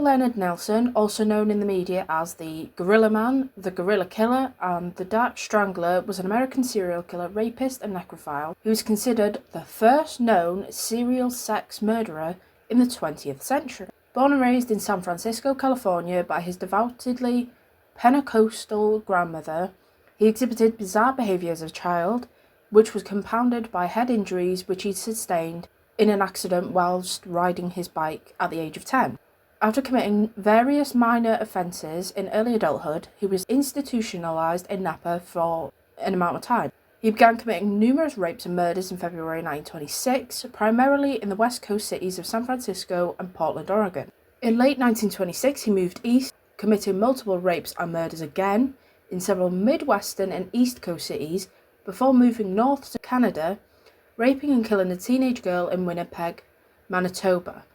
Leonard Nelson, also known in the media as the Gorilla Man, the Gorilla Killer, and the Dark Strangler, was an American serial killer, rapist, and necrophile who is considered the first known serial sex murderer in the 20th century. Born and raised in San Francisco, California, by his devoutly Pentecostal grandmother, he exhibited bizarre behavior as a child, which was compounded by head injuries which he sustained in an accident whilst riding his bike at the age of 10. After committing various minor offences in early adulthood, he was institutionalised in Napa for an amount of time. He began committing numerous rapes and murders in February 1926, primarily in the West Coast cities of San Francisco and Portland, Oregon. In late 1926, he moved east, committing multiple rapes and murders again in several Midwestern and East Coast cities, before moving north to Canada, raping and killing a teenage girl in Winnipeg, Manitoba.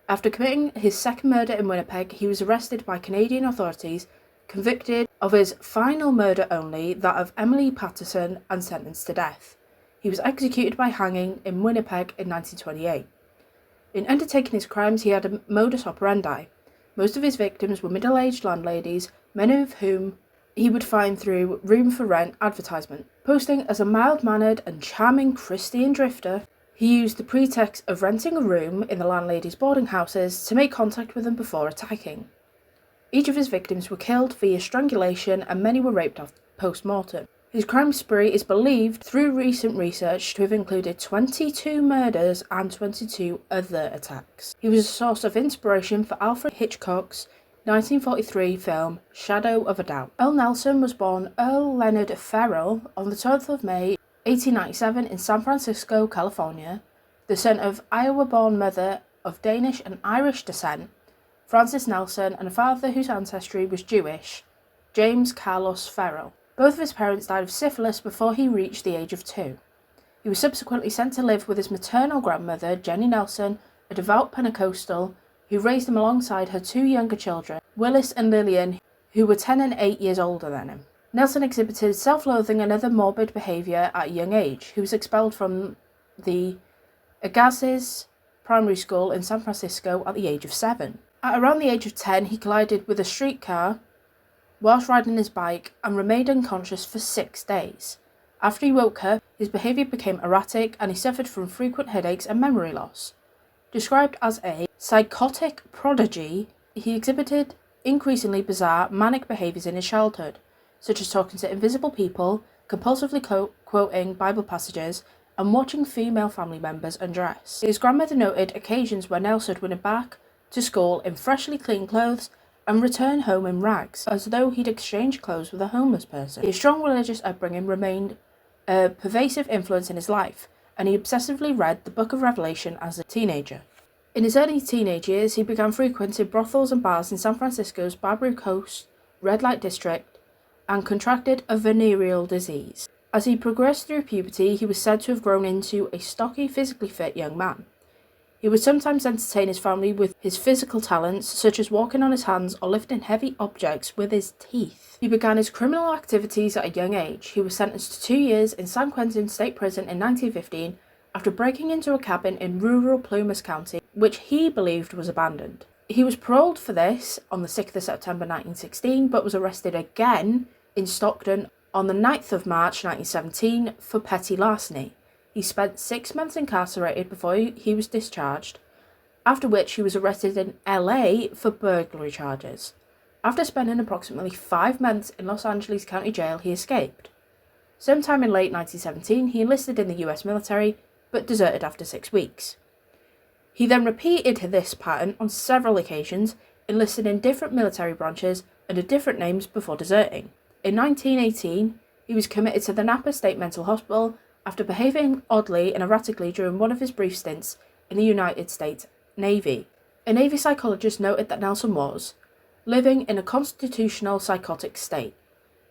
After committing his second murder in Winnipeg, he was arrested by Canadian authorities, convicted of his final murder only, that of Emily Patterson, and sentenced to death. He was executed by hanging in Winnipeg in 1928. In undertaking his crimes, he had a modus operandi. Most of his victims were middle-aged landladies, many of whom he would find through room for rent advertisement. Posting as a mild-mannered and charming Christian drifter, he used the pretext of renting a room in the landladies' boarding houses to make contact with them before attacking. Each of his victims were killed via strangulation, and many were raped post-mortem. His crime spree is believed, through recent research, to have included 22 murders and 22 other attacks. He was a source of inspiration for Alfred Hitchcock's 1943 film Shadow of a Doubt. Earle Nelson was born Earle Leonard Farrell on the 12th of May 1897 in San Francisco, California, the son of Iowa-born mother of Danish and Irish descent, Frances Nelson, and a father whose ancestry was Jewish, James Carlos Farrell. Both of his parents died of syphilis before he reached the age of 2. He was subsequently sent to live with his maternal grandmother, Jenny Nelson, a devout Pentecostal, who raised him alongside her 2 younger children, Willis and Lillian, who were 10 and 8 years older than him. Nelson exhibited self-loathing and other morbid behaviour at a young age. He was expelled from the Agassiz primary school in San Francisco at the age of 7. At around the age of 10, he collided with a streetcar whilst riding his bike and remained unconscious for 6 days. After he woke up, his behaviour became erratic and he suffered from frequent headaches and memory loss. Described as a psychotic prodigy, he exhibited increasingly bizarre, manic behaviours in his childhood, such as talking to invisible people, compulsively quoting Bible passages, and watching female family members undress. His grandmother noted occasions where Nelson would went back to school in freshly clean clothes and return home in rags, as though he'd exchanged clothes with a homeless person. His strong religious upbringing remained a pervasive influence in his life, and he obsessively read the Book of Revelation as a teenager. In his early teenage years, he began frequenting brothels and bars in San Francisco's Barbary Coast red light district and contracted a venereal disease. As he progressed through puberty, he was said to have grown into a stocky, physically fit young man. He would sometimes entertain his family with his physical talents, such as walking on his hands or lifting heavy objects with his teeth. He began his criminal activities at a young age. He was sentenced to 2 years in San Quentin State Prison in 1915 after breaking into a cabin in rural Plumas County, which he believed was abandoned. He was paroled for this on the 6th of September 1916, but was arrested again in Stockton on the 9th of March 1917 for petty larceny. He spent 6 months incarcerated before he was discharged, after which he was arrested in LA for burglary charges. After spending approximately 5 months in Los Angeles County Jail, he escaped. Sometime in late 1917, he enlisted in the US military, but deserted after 6 weeks. He then repeated this pattern on several occasions, enlisted in different military branches under different names before deserting. In 1918, he was committed to the Napa State Mental Hospital after behaving oddly and erratically during one of his brief stints in the United States Navy. A Navy psychologist noted that Nelson was living in a constitutional psychotic state.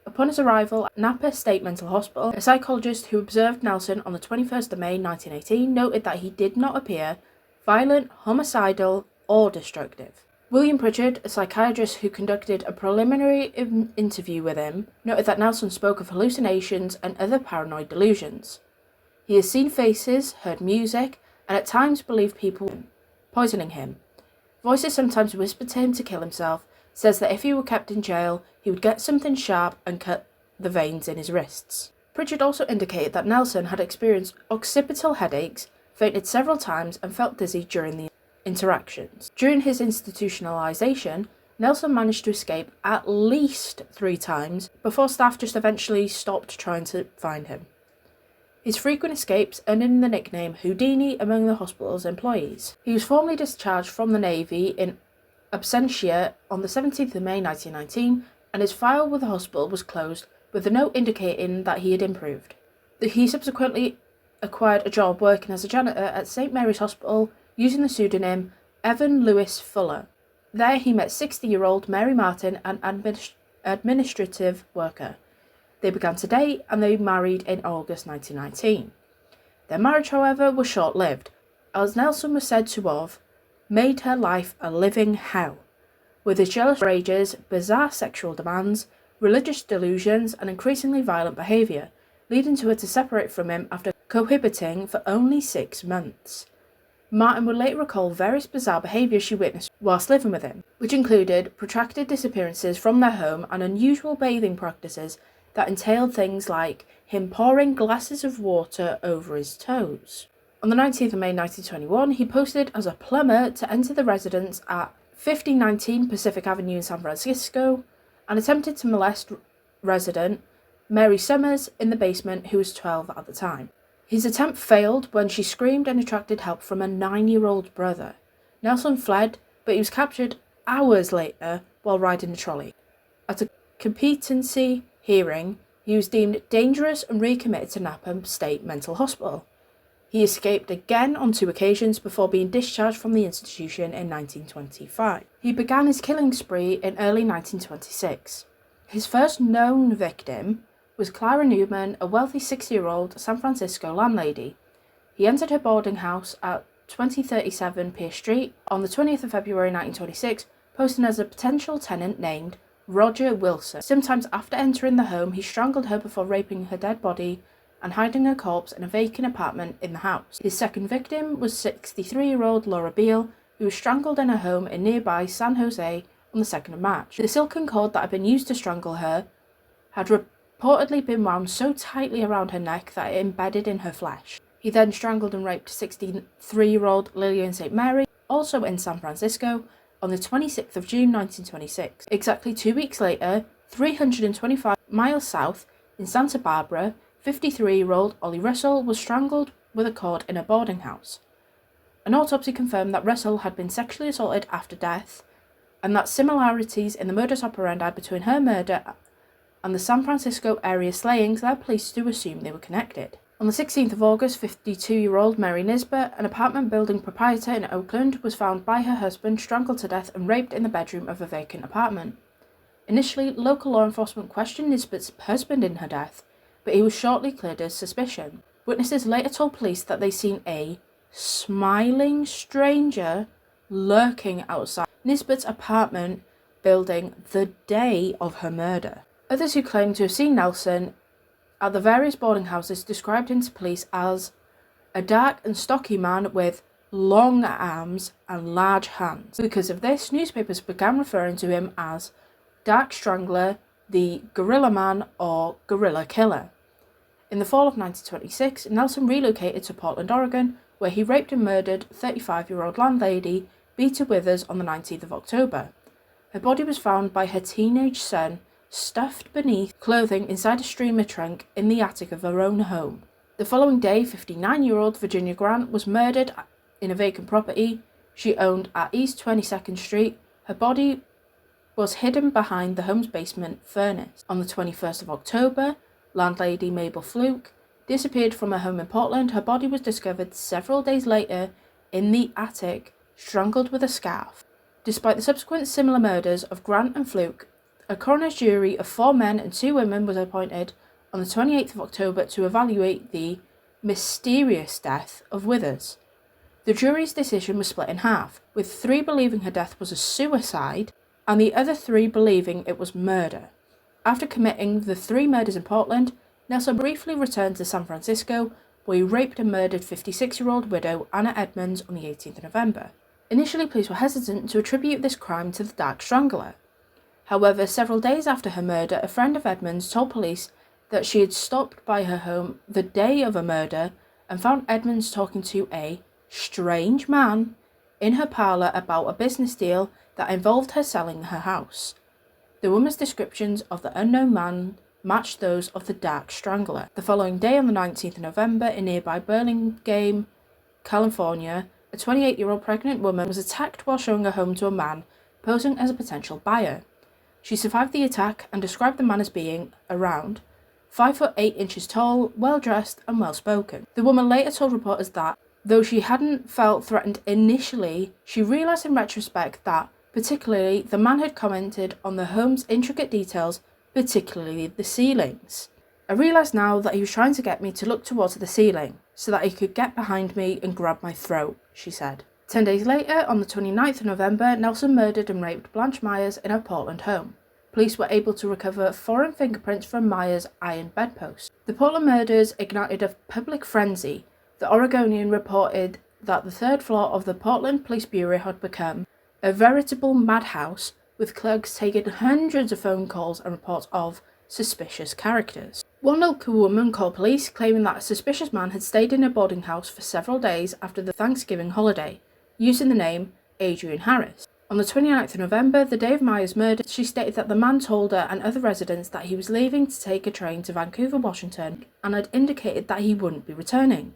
Upon his arrival at Napa State Mental Hospital, a psychologist who observed Nelson on the 21st of May 1918 noted that he did not appear violent, homicidal, or destructive. William Pritchard, a psychiatrist who conducted a preliminary interview with him, noted that Nelson spoke of hallucinations and other paranoid delusions. He has seen faces, heard music, and at times believed people poisoning him. Voices sometimes whispered to him to kill himself, says that if he were kept in jail, he would get something sharp and cut the veins in his wrists. Pritchard also indicated that Nelson had experienced occipital headaches, fainted several times, and felt dizzy during the interactions. During his institutionalization, Nelson managed to escape at least 3 times before staff just eventually stopped trying to find him. His frequent escapes earned him the nickname Houdini among the hospital's employees. He was formally discharged from the Navy in absentia on the 17th of May 1919, and his file with the hospital was closed with a note indicating that he had improved. He subsequently acquired a job working as a janitor at St Mary's Hospital using the pseudonym Evan Lewis Fuller. There he met 60-year-old Mary Martin, an administrative worker. They began to date and they married in August 1919. Their marriage, however, was short-lived, as Nelson was said to have made her life a living hell, with his jealous rages, bizarre sexual demands, religious delusions, and increasingly violent behaviour, leading to her to separate from him after cohabiting for only 6 months. Martin would later recall various bizarre behaviours she witnessed whilst living with him, which included protracted disappearances from their home and unusual bathing practices that entailed things like him pouring glasses of water over his toes. On the 19th of May 1921, he posted as a plumber to enter the residence at 5019 Pacific Avenue in San Francisco and attempted to molest resident Mary Summers in the basement, who was 12 at the time. His attempt failed when she screamed and attracted help from a 9-year-old brother. Nelson fled, but he was captured hours later while riding a trolley. At a competency hearing, he was deemed dangerous and recommitted to Napa State Mental Hospital. He escaped again on 2 occasions before being discharged from the institution in 1925. He began his killing spree in early 1926. His first known victim was Clara Newman, a wealthy 60-year-old San Francisco landlady. He entered her boarding house at 2037 Pierce Street on the 20th of February 1926, posing as a potential tenant named Roger Wilson. Sometimes after entering the home, he strangled her before raping her dead body and hiding her corpse in a vacant apartment in the house. His second victim was 63-year-old Laura Beale, who was strangled in her home in nearby San Jose on the 2nd of March. The silken cord that had been used to strangle her had reportedly been wound so tightly around her neck that it embedded in her flesh. He then strangled and raped 63-year-old Lillian St. Mary, also in San Francisco, on the 26th of June 1926. Exactly 2 weeks later, 325 miles south, in Santa Barbara, 53-year-old Ollie Russell was strangled with a cord in a boarding house. An autopsy confirmed that Russell had been sexually assaulted after death, and that similarities in the modus operandi between her murder and the San Francisco area slayings led police to assume they were connected. On the 16th of August, 52-year-old Mary Nisbet, an apartment building proprietor in Oakland, was found by her husband strangled to death and raped in the bedroom of a vacant apartment. Initially, local law enforcement questioned Nisbet's husband in her death, but he was shortly cleared of suspicion. Witnesses later told police that they seen a smiling stranger lurking outside Nisbet's apartment building the day of her murder. Others who claimed to have seen Nelson at the various boarding houses described him to police as a dark and stocky man with long arms and large hands. Because of this, newspapers began referring to him as Dark Strangler, the Gorilla Man, or Gorilla Killer. In the fall of 1926, Nelson relocated to Portland, Oregon, where he raped and murdered 35-year-old landlady Beta Withers on the 19th of October. Her body was found by her teenage son, stuffed beneath clothing inside a steamer trunk in the attic of her own home. The following day, 59-year-old Virginia Grant was murdered in a vacant property she owned at East 22nd Street. Her body was hidden behind the home's basement furnace. On the 21st of October, landlady Mabel Fluke disappeared from her home in Portland. Her body was discovered several days later in the attic, strangled with a scarf. Despite the subsequent similar murders of Grant and Fluke, a coroner's jury of 4 men and 2 women was appointed on the 28th of October to evaluate the mysterious death of Withers. The jury's decision was split in half, with 3 believing her death was a suicide and the other 3 believing it was murder. After committing the 3 murders in Portland, Nelson briefly returned to San Francisco, where he raped and murdered 56-year-old widow Anna Edmonds on the 18th of November. Initially, police were hesitant to attribute this crime to the Dark Strangler. However, several days after her murder, a friend of Edmund's told police that she had stopped by her home the day of a murder and found Edmunds talking to a strange man in her parlour about a business deal that involved her selling her house. The woman's descriptions of the unknown man matched those of the Dark Strangler. The following day, on the 19th of November, in nearby Burlingame, California, a 28-year-old pregnant woman was attacked while showing her home to a man posing as a potential buyer. She survived the attack and described the man as being around 5 foot 8 inches tall, well-dressed and well-spoken. The woman later told reporters that, though she hadn't felt threatened initially, she realised in retrospect that, particularly, the man had commented on the home's intricate details, particularly the ceilings. I realised now that he was trying to get me to look towards the ceiling, so that he could get behind me and grab my throat, she said. 10 days later, on the 29th of November, Nelson murdered and raped Blanche Myers in her Portland home. Police were able to recover foreign fingerprints from Myers' iron bedpost. The Portland murders ignited a public frenzy. The Oregonian reported that the third floor of the Portland Police Bureau had become a veritable madhouse, with clerks taking hundreds of phone calls and reports of suspicious characters. One local woman called police, claiming that a suspicious man had stayed in a boarding house for several days after the Thanksgiving holiday, using the name Adrian Harris. On the 29th of November, the day of Myers' murder, she stated that the man told her and other residents that he was leaving to take a train to Vancouver, Washington, and had indicated that he wouldn't be returning.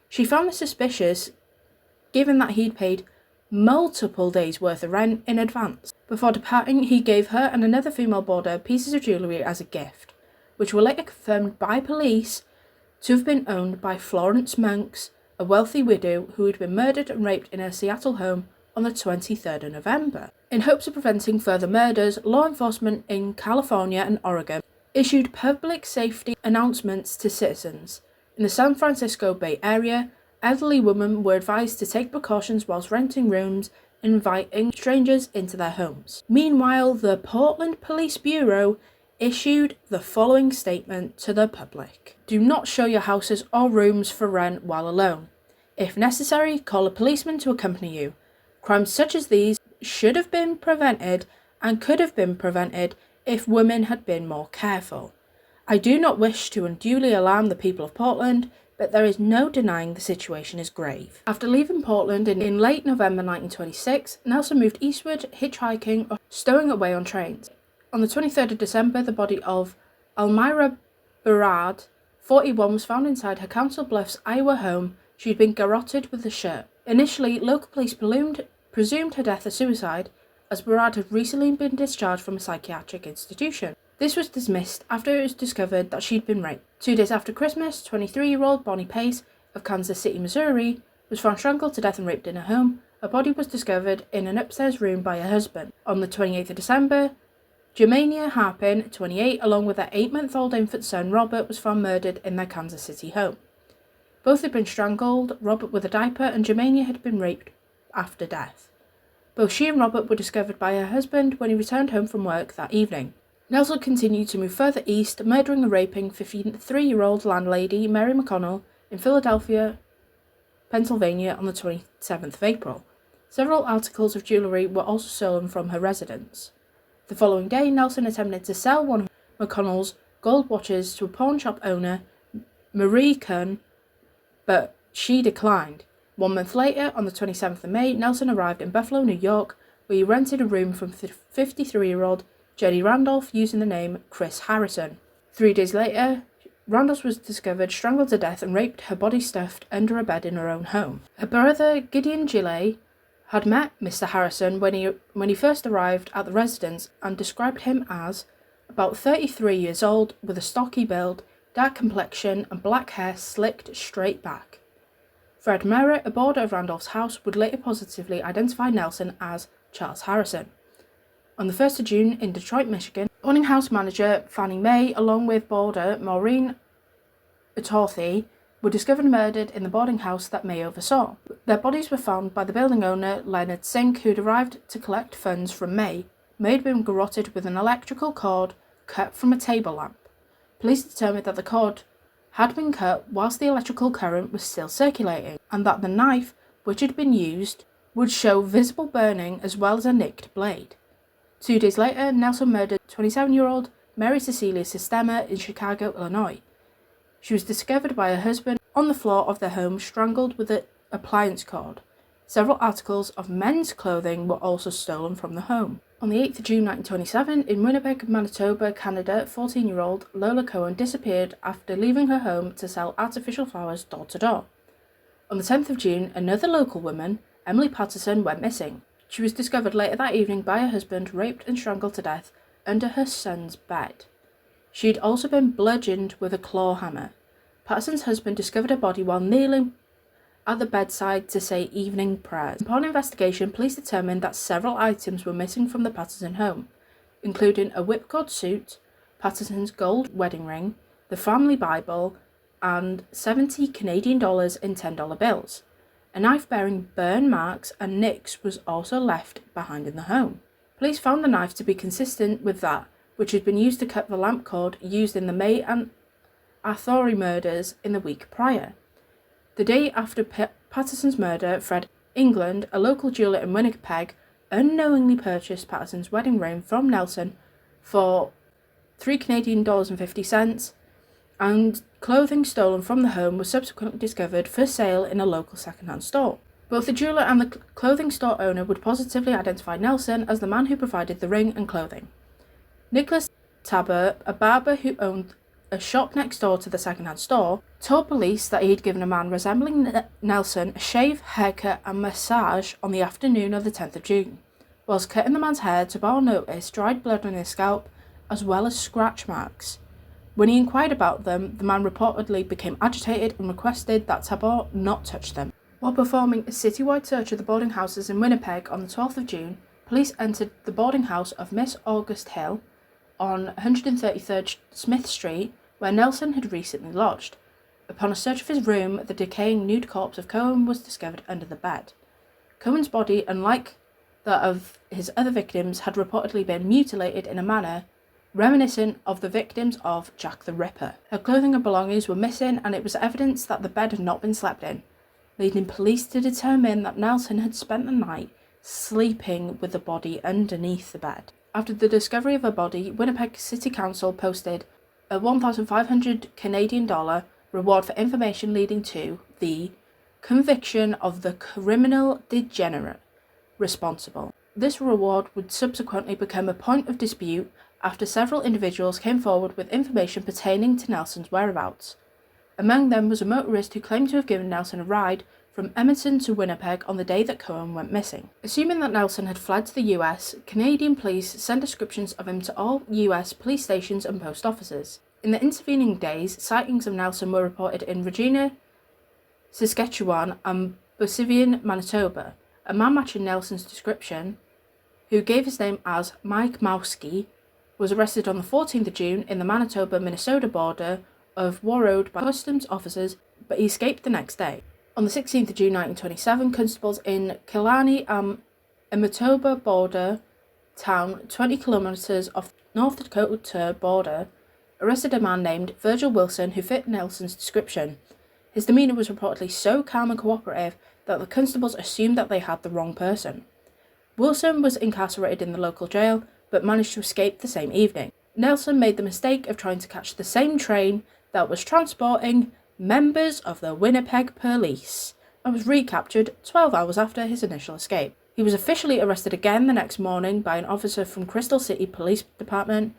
She found this suspicious, given that he'd paid multiple days' worth of rent in advance. Before departing, he gave her and another female boarder pieces of jewellery as a gift, which were later confirmed by police to have been owned by Florence Monks, a wealthy widow who had been murdered and raped in her Seattle home on the 23rd of November. In hopes of preventing further murders, law enforcement in California and Oregon issued public safety announcements to citizens. In the San Francisco Bay Area, elderly women were advised to take precautions whilst renting rooms and inviting strangers into their homes. Meanwhile, the Portland Police Bureau issued the following statement to the public. Do not show your houses or rooms for rent while alone. If necessary, call a policeman to accompany you. Crimes such as these should have been prevented and could have been prevented if women had been more careful. I do not wish to unduly alarm the people of Portland, but there is no denying the situation is grave. After leaving Portland in late November 1926, Nelson moved eastward, hitchhiking or stowing away on trains. On the 23rd of December, the body of Elmira Berard, 41, was found inside her Council Bluffs, Iowa home. She had been garroted with a shirt. Initially, local police presumed her death a suicide, as Berard had recently been discharged from a psychiatric institution. This was dismissed after it was discovered that she'd been raped. 2 days after Christmas, 23-year-old Bonnie Pace of Kansas City, Missouri, was found strangled to death and raped in her home. Her body was discovered in an upstairs room by her husband. On the 28th of December, Germania Harpin, 28, along with their 8-month-old infant son Robert, was found murdered in their Kansas City home. Both had been strangled, Robert with a diaper, and Germania had been raped after death. Both she and Robert were discovered by her husband when he returned home from work that evening. Nelson continued to move further east, murdering and raping 53-year-old landlady Mary McConnell in Philadelphia, Pennsylvania on the 27th of April. Several articles of jewellery were also stolen from her residence. The following day, Nelson attempted to sell one of McConnell's gold watches to a pawn shop owner, Marie Kuhn, but she declined. 1 month later, on the 27th of May, Nelson arrived in Buffalo, New York, where he rented a room from 53-year-old Jenny Randolph using the name Chris Harrison. 3 days later, Randolph was discovered strangled to death and raped, her body stuffed under a bed in her own home. Her brother, Gideon Gillet, had met Mr. Harrison when he first arrived at the residence and described him as about 33 years old, with a stocky build, dark complexion and black hair slicked straight back. Fred Merritt, a boarder of Randolph's house, would later positively identify Nelson as Charles Harrison. On the 1st of June in Detroit, Michigan, boarding house manager Fannie Mae, along with boarder Maureen Utorthy, were discovered murdered in the boarding house that May oversaw. Their bodies were found by the building owner Leonard Sink, who had arrived to collect funds from May. May had been garroted with an electrical cord cut from a table lamp. Police determined that the cord had been cut whilst the electrical current was still circulating, and that the knife which had been used would show visible burning as well as a nicked blade. 2 days later, Nelson murdered 27-year-old Mary Cecilia Sistema in Chicago, Illinois. She was discovered by her husband on the floor of their home, strangled with an appliance cord. Several articles of men's clothing were also stolen from the home. On the 8th of June 1927, in Winnipeg, Manitoba, Canada, 14-year-old Lola Cohen disappeared after leaving her home to sell artificial flowers door to door. On the 10th of June, another local woman, Emily Patterson, went missing. She was discovered later that evening by her husband, raped and strangled to death under her son's bed. She had also been bludgeoned with a claw hammer. Patterson's husband discovered her body while kneeling at the bedside to say evening prayers. Upon investigation, police determined that several items were missing from the Patterson home, including a whipcord suit, Patterson's gold wedding ring, the family Bible, and $70 Canadian in $10 bills. A knife bearing burn marks and nicks was also left behind in the home. Police found the knife to be consistent with that which had been used to cut the lamp cord used in the May and Arthuri murders in the week prior. The day after Patterson's murder, Fred England, a local jeweller in Winnipeg, unknowingly purchased Patterson's wedding ring from Nelson for $3 Canadian 50, and clothing stolen from the home was subsequently discovered for sale in a local second-hand store. Both the jeweller and the clothing store owner would positively identify Nelson as the man who provided the ring and clothing. Nicholas Tabor, a barber who owned a shop next door to the second-hand store, told police that he had given a man resembling Nelson a shave, haircut and massage on the afternoon of the 10th of June. Whilst cutting the man's hair, Tabor noticed dried blood on his scalp as well as scratch marks. When he inquired about them, the man reportedly became agitated and requested that Tabor not touch them. While performing a citywide search of the boarding houses in Winnipeg on the 12th of June, police entered the boarding house of Miss August Hill on 133rd Smith Street, where Nelson had recently lodged. Upon a search of his room, the decaying nude corpse of Cohen was discovered under the bed. Cohen's body, unlike that of his other victims, had reportedly been mutilated in a manner reminiscent of the victims of Jack the Ripper. Her clothing and belongings were missing, and it was evidence that the bed had not been slept in, leading police to determine that Nelson had spent the night sleeping with the body underneath the bed. After the discovery of her body, Winnipeg City Council posted a $1,500 Canadian reward for information leading to the conviction of the criminal degenerate responsible. This reward would subsequently become a point of dispute after several individuals came forward with information pertaining to Nelson's whereabouts. Among them was a motorist who claimed to have given Nelson a ride from Edmonton to Winnipeg on the day that Cohen went missing. Assuming that Nelson had fled to the US, Canadian police sent descriptions of him to all US police stations and post offices. In the intervening days, sightings of Nelson were reported in Regina, Saskatchewan, and Bossivian, Manitoba. A man matching Nelson's description, who gave his name as Mike Mowski, was arrested on the 14th of June in the Manitoba-Minnesota border of Warroad by customs officers, but he escaped the next day. On the 16th of June 1927, constables in Killarney, a Manitoba border town 20 kilometres off the North Dakota border, arrested a man named Virgil Wilson who fit Nelson's description. His demeanour was reportedly so calm and cooperative that the constables assumed that they had the wrong person. Wilson was incarcerated in the local jail, but managed to escape the same evening. Nelson made the mistake of trying to catch the same train that was transporting members of the Winnipeg Police, and was recaptured 12 hours after his initial escape. He was officially arrested again the next morning by an officer from Crystal City Police Department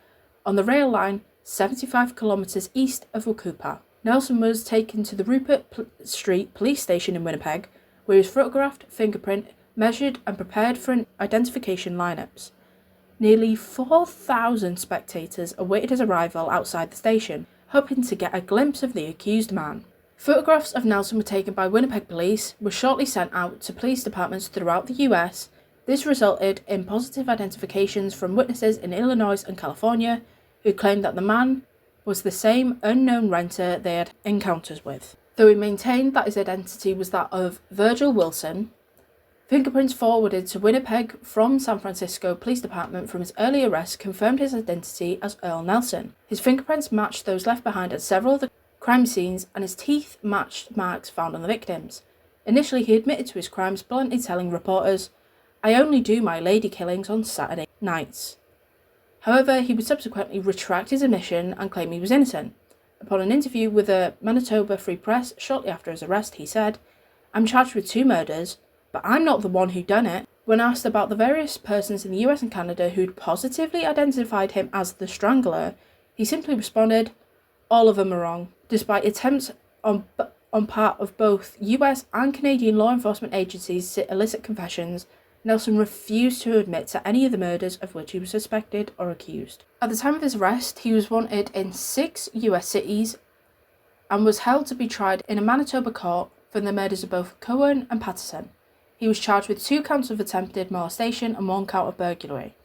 on the rail line 75 kilometres east of Wakupa. Nelson was taken to the Rupert Street Police Station in Winnipeg, where he was photographed, fingerprint, measured and prepared for identification lineups. Nearly 4,000 spectators awaited his arrival outside the station, hoping to get a glimpse of the accused man. Photographs of Nelson were taken by Winnipeg police, were shortly sent out to police departments throughout the US. This resulted in positive identifications from witnesses in Illinois and California, who claimed that the man was the same unknown renter they had encounters with. Though he maintained that his identity was that of Virgil Wilson, fingerprints forwarded to Winnipeg from San Francisco Police Department from his early arrest confirmed his identity as Earle Nelson. His fingerprints matched those left behind at several of the crime scenes, and his teeth matched marks found on the victims. Initially, he admitted to his crimes, bluntly telling reporters, "I only do my lady killings on Saturday nights." However, he would subsequently retract his admission and claim he was innocent. Upon an interview with the Manitoba Free Press shortly after his arrest, he said, "I'm charged with 2 murders, but I'm not the one who done it." When asked about the various persons in the US and Canada who'd positively identified him as the Strangler, he simply responded, "All of them are wrong." Despite attempts on part of both US and Canadian law enforcement agencies to elicit confessions, Nelson refused to admit to any of the murders of which he was suspected or accused. At the time of his arrest, he was wanted in 6 US cities and was held to be tried in a Manitoba court for the murders of both Cohen and Patterson. He was charged with 2 counts of attempted molestation and 1 count of burglary.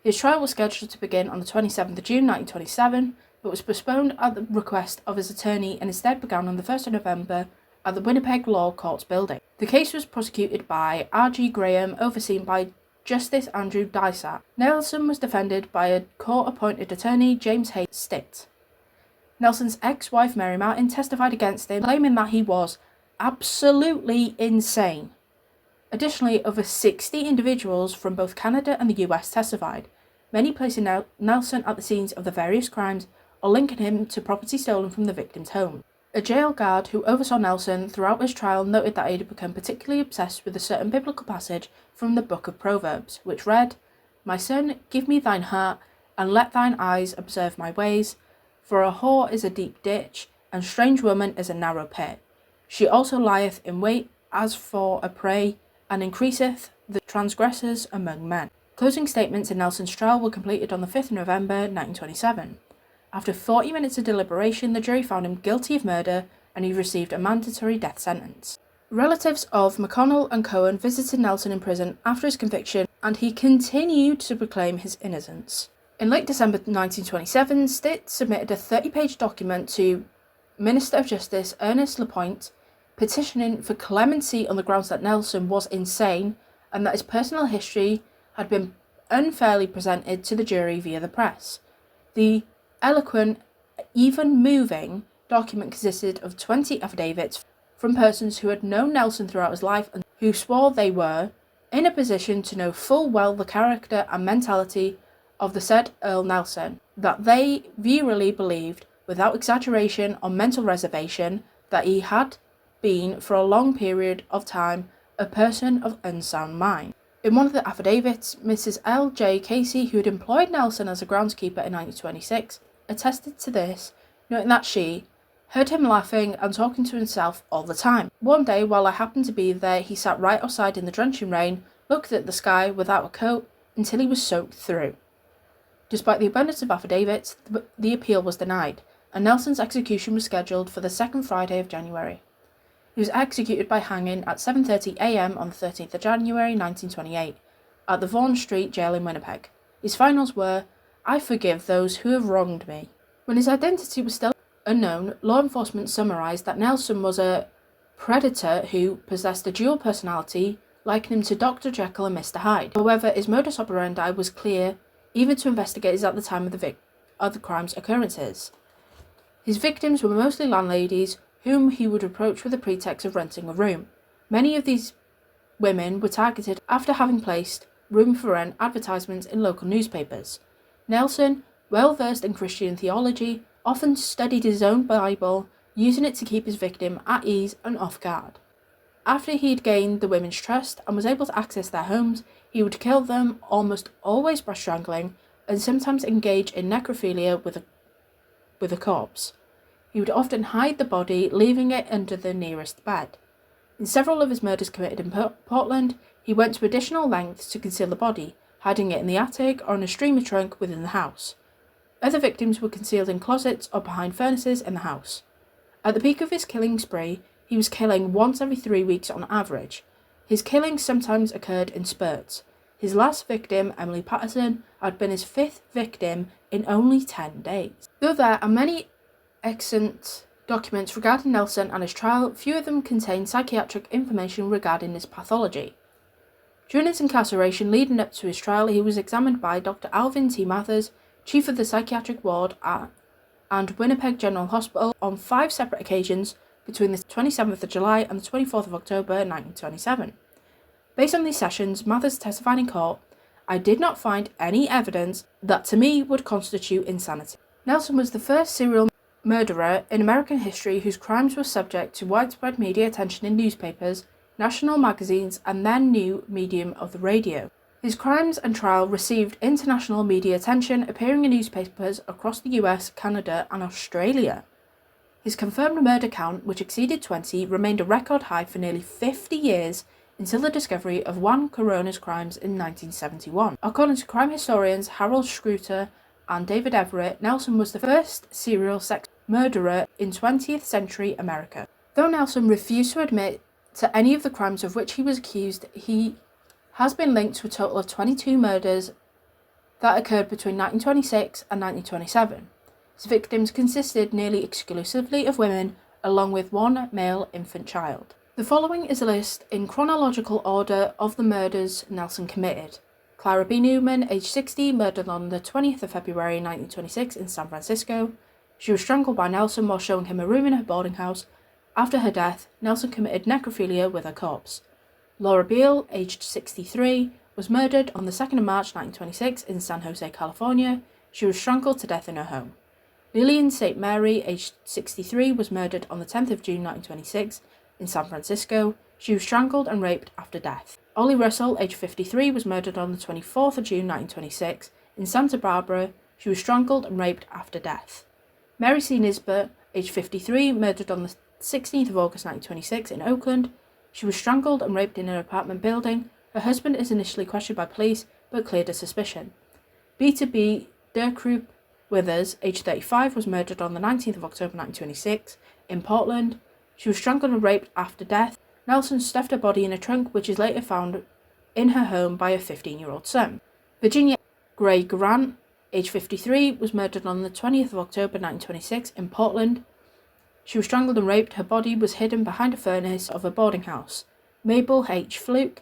His trial was scheduled to begin on the 27th of June 1927, but was postponed at the request of his attorney and instead began on the 1st of November at the Winnipeg Law Courts building. The case was prosecuted by R.G. Graham, overseen by Justice Andrew Dysart. Nelson was defended by a court-appointed attorney, James Hay Stitt. Nelson's ex-wife, Mary Martin, testified against him, claiming that he was absolutely insane. Additionally, over 60 individuals from both Canada and the US testified, many placing Nelson at the scenes of the various crimes or linking him to property stolen from the victim's home. A jail guard who oversaw Nelson throughout his trial noted that he had become particularly obsessed with a certain biblical passage from the Book of Proverbs, which read, "My son, give me thine heart, and let thine eyes observe my ways, for a whore is a deep ditch, and strange woman is a narrow pit. She also lieth in wait as for a prey, and increaseth the transgressors among men." Closing statements in Nelson's trial were completed on the 5th of November 1927. After 40 minutes of deliberation, the jury found him guilty of murder and he received a mandatory death sentence. Relatives of McConnell and Cohen visited Nelson in prison after his conviction, and he continued to proclaim his innocence. In late December 1927, Stitt submitted a 30-page document to Minister of Justice Ernest Lapointe, petitioning for clemency on the grounds that Nelson was insane and that his personal history had been unfairly presented to the jury via the press. The eloquent, even moving document consisted of 20 affidavits from persons who had known Nelson throughout his life and who swore they were in a position to know full well the character and mentality of the said Earle Nelson, that they vehemently believed, without exaggeration or mental reservation, that he had been for a long period of time a person of unsound mind. In one of the affidavits, Mrs. L. J. Casey, who had employed Nelson as a groundskeeper in 1926, attested to this, noting that she heard him laughing and talking to himself all the time. One day, while I happened to be there, he sat right outside in the drenching rain, looked at the sky without a coat until he was soaked through. Despite the abundance of affidavits, the appeal was denied, and Nelson's execution was scheduled for the second Friday of January. He was executed by hanging at 7:30 a.m. on the 13th of January 1928 at the Vaughan Street Jail in Winnipeg. His finals were, "I forgive those who have wronged me." When his identity was still unknown, law enforcement summarised that Nelson was a predator who possessed a dual personality, likening him to Dr. Jekyll and Mr. Hyde. However, his modus operandi was clear even to investigators at the time of the crime's occurrences. His victims were mostly landladies whom he would approach with the pretext of renting a room. Many of these women were targeted after having placed room for rent advertisements in local newspapers. Nelson, well versed in Christian theology, often studied his own Bible, using it to keep his victim at ease and off guard. After he had gained the women's trust and was able to access their homes, he would kill them, almost always by strangling, and sometimes engage in necrophilia with a corpse. He would often hide the body, leaving it under the nearest bed. In several of his murders committed in Portland, he went to additional lengths to conceal the body, hiding it in the attic or in a steamer trunk within the house. Other victims were concealed in closets or behind furnaces in the house. At the peak of his killing spree, he was killing once every 3 weeks on average. His killings sometimes occurred in spurts. His last victim, Emily Patterson, had been his 5th victim in only 10 days. Though there are many excellent documents regarding Nelson and his trial, few of them contain psychiatric information regarding his pathology. During his incarceration leading up to his trial, he was examined by Dr. Alvin T. Mathers, chief of the psychiatric ward and Winnipeg General Hospital, on 5 separate occasions between the 27th of July and the 24th of October 1927. Based on these sessions, Mathers testified in court, "I did not find any evidence that to me would constitute insanity." Nelson was the first serial murderer in American history whose crimes were subject to widespread media attention in newspapers, national magazines, and then new medium of the radio. His crimes and trial received international media attention, appearing in newspapers across the US, Canada, and Australia. His confirmed murder count, which exceeded 20, remained a record high for nearly 50 years until the discovery of Juan Corona's crimes in 1971. According to crime historians Harold Scruter and David Everett, Nelson was the first serial sex murderer in 20th century America. Though Nelson refused to admit to any of the crimes of which he was accused, he has been linked to a total of 22 murders that occurred between 1926 and 1927. His victims consisted nearly exclusively of women, along with one male infant child. The following is a list in chronological order of the murders Nelson committed. Clara B. Newman, age 60, murdered on the 20th of February 1926 in San Francisco. She was strangled by Nelson while showing him a room in her boarding house. After her death, Nelson committed necrophilia with her corpse. Laura Beale, aged 63, was murdered on the 2nd of March 1926 in San Jose, California. She was strangled to death in her home. Lillian St. Mary, aged 63, was murdered on the 10th of June 1926 in San Francisco. She was strangled and raped after death. Ollie Russell, aged 53, was murdered on the 24th of June 1926 in Santa Barbara. She was strangled and raped after death. Mary C. Nisbet, aged 53, murdered on the 16th of August 1926 in Oakland. She was strangled and raped in an apartment building. Her husband is initially questioned by police, but cleared of suspicion. Beta B. Derkrup Withers, aged 35, was murdered on the 19th of October 1926 in Portland. She was strangled and raped after death. Nelson stuffed her body in a trunk, which is later found in her home by her 15-year-old son. Virginia Gray Grant, age 53, was murdered on the 20th of October 1926 in Portland. She was strangled and raped. Her body was hidden behind a furnace of a boarding house. Mabel H. Fluke,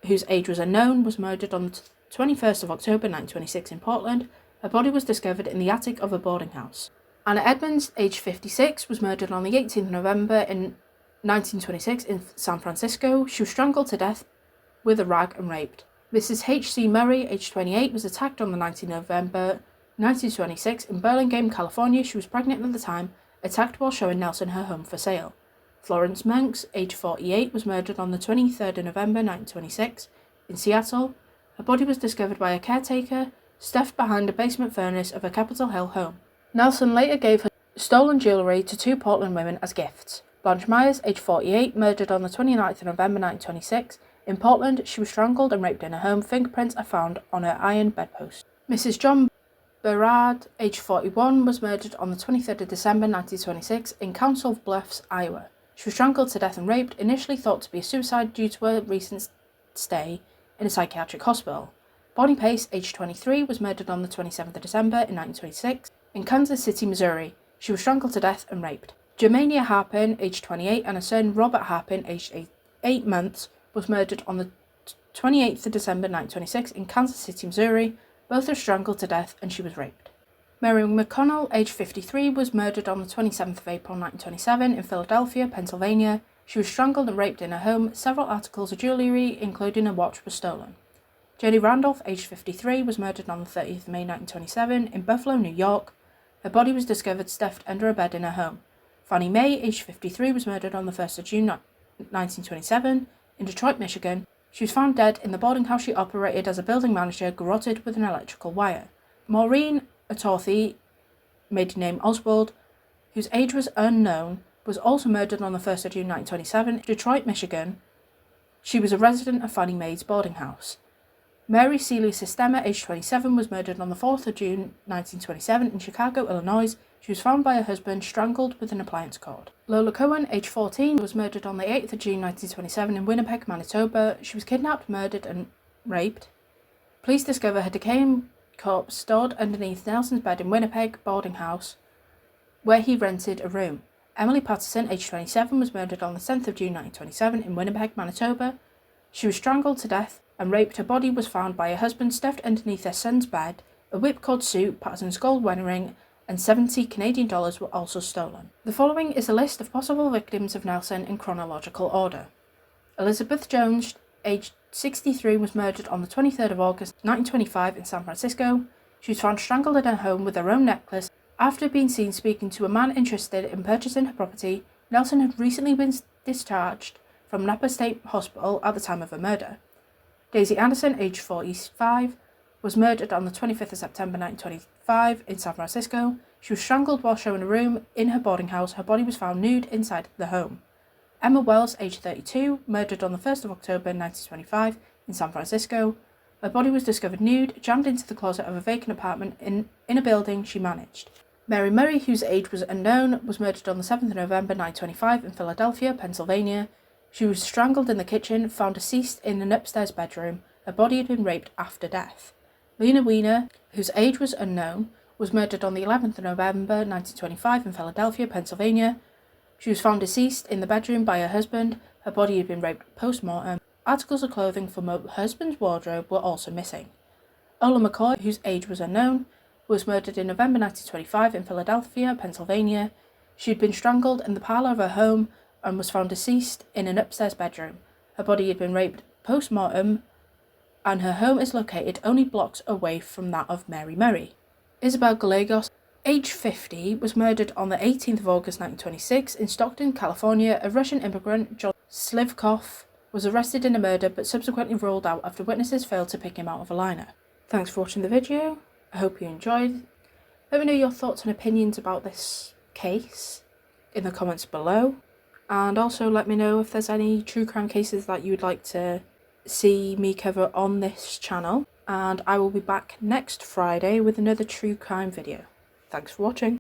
whose age was unknown, was murdered on the 21st of October 1926 in Portland. Her body was discovered in the attic of a boarding house. Anna Edmonds, age 56, was murdered on the 18th of November in 1926 in San Francisco. She was strangled to death with a rag and raped. Mrs. H.C. Murray, age 28, was attacked on the 19th of November 1926 in Burlingame, California. She was pregnant at the time, attacked while showing Nelson her home for sale. Florence Monks, age 48, was murdered on the 23rd of November 1926 in Seattle. Her body was discovered by a caretaker, stuffed behind a basement furnace of a Capitol Hill home. Nelson later gave her stolen jewellery to two Portland women as gifts. Blanche Myers, age 48, murdered on the 29th of November 1926 in Portland. She was strangled and raped in her home. Fingerprints are found on her iron bedpost. Mrs. John Berard, age 41, was murdered on the 23rd of December 1926 in Council Bluffs, Iowa. She was strangled to death and raped, initially thought to be a suicide due to her recent stay in a psychiatric hospital. Bonnie Pace, age 23, was murdered on the 27th of December in 1926 in Kansas City, Missouri. She was strangled to death and raped. Germania Harpin, age 28, and her son Robert Harpin, aged 8 months, was murdered on the 28th of December 1926 in Kansas City, Missouri. Both were strangled to death and she was raped. Mary McConnell, age 53, was murdered on the 27th of April 1927 in Philadelphia, Pennsylvania. She was strangled and raped in her home. Several articles of jewellery, including a watch, were stolen. Jenny Randolph, aged 53, was murdered on the 30th of May 1927 in Buffalo, New York. Her body was discovered stuffed under a bed in her home. Fannie Mae, aged 53, was murdered on the 1st of June 1927 in Detroit, Michigan. She was found dead in the boarding house she operated as a building manager, garroted with an electrical wire. Maureen Atorthy, maiden name Oswald, whose age was unknown, was also murdered on the 1st of June 1927 in Detroit, Michigan. She was a resident of Fannie Mae's boarding house. Mary Celia Sistema, aged 27, was murdered on the 4th of June 1927 in Chicago, Illinois. She was found by her husband strangled with an appliance cord. Lola Cohen, aged 14, was murdered on the 8th of June 1927 in Winnipeg, Manitoba. She was kidnapped, murdered and raped. Police discover her decaying corpse stored underneath Nelson's bed in Winnipeg boarding house, where he rented a room. Emily Patterson, aged 27, was murdered on the 10th of June 1927 in Winnipeg, Manitoba. She was strangled to death and raped. Her body was found by her husband stuffed underneath their son's bed. A whipcord suit, Patterson's gold wedding ring, and 70 Canadian dollars were also stolen. The following is a list of possible victims of Nelson in chronological order. Elizabeth Jones, aged 63, was murdered on the 23rd of August 1925 in San Francisco. She was found strangled in her home with her own necklace. After being seen speaking to a man interested in purchasing her property, Nelson had recently been discharged from Napa State Hospital at the time of her murder. Daisy Anderson, aged 45, was murdered on the 25th of September 1925 in San Francisco. She was strangled while showing a room in her boarding house. Her body was found nude inside the home. Emma Wells, aged 32, murdered on the 1st of October 1925 in San Francisco. Her body was discovered nude, jammed into the closet of a vacant apartment in a building she managed. Mary Murray, whose age was unknown, was murdered on the 7th of November 1925 in Philadelphia, Pennsylvania. She was strangled in the kitchen, found deceased in an upstairs bedroom. Her body had been raped after death. Lena Weiner, whose age was unknown, was murdered on the 11th of November 1925 in Philadelphia, Pennsylvania. She was found deceased in the bedroom by her husband. Her body had been raped post-mortem. Articles of clothing from her husband's wardrobe were also missing. Ola McCoy, whose age was unknown, was murdered in November 1925 in Philadelphia, Pennsylvania. She had been strangled in the parlour of her home and was found deceased in an upstairs bedroom. Her body had been raped post-mortem, and her home is located only blocks away from that of Mary Murray. Isabel Gallegos, age 50, was murdered on the 18th of August 1926 in Stockton, California. A Russian immigrant, John Slivkov, was arrested in a murder but subsequently ruled out after witnesses failed to pick him out of a lineup. Thanks for watching the video. I hope you enjoyed. Let me know your thoughts and opinions about this case in the comments below. And also let me know if there's any true crime cases that you would like to see me cover on this channel. And I will be back next Friday with another true crime video. Thanks for watching.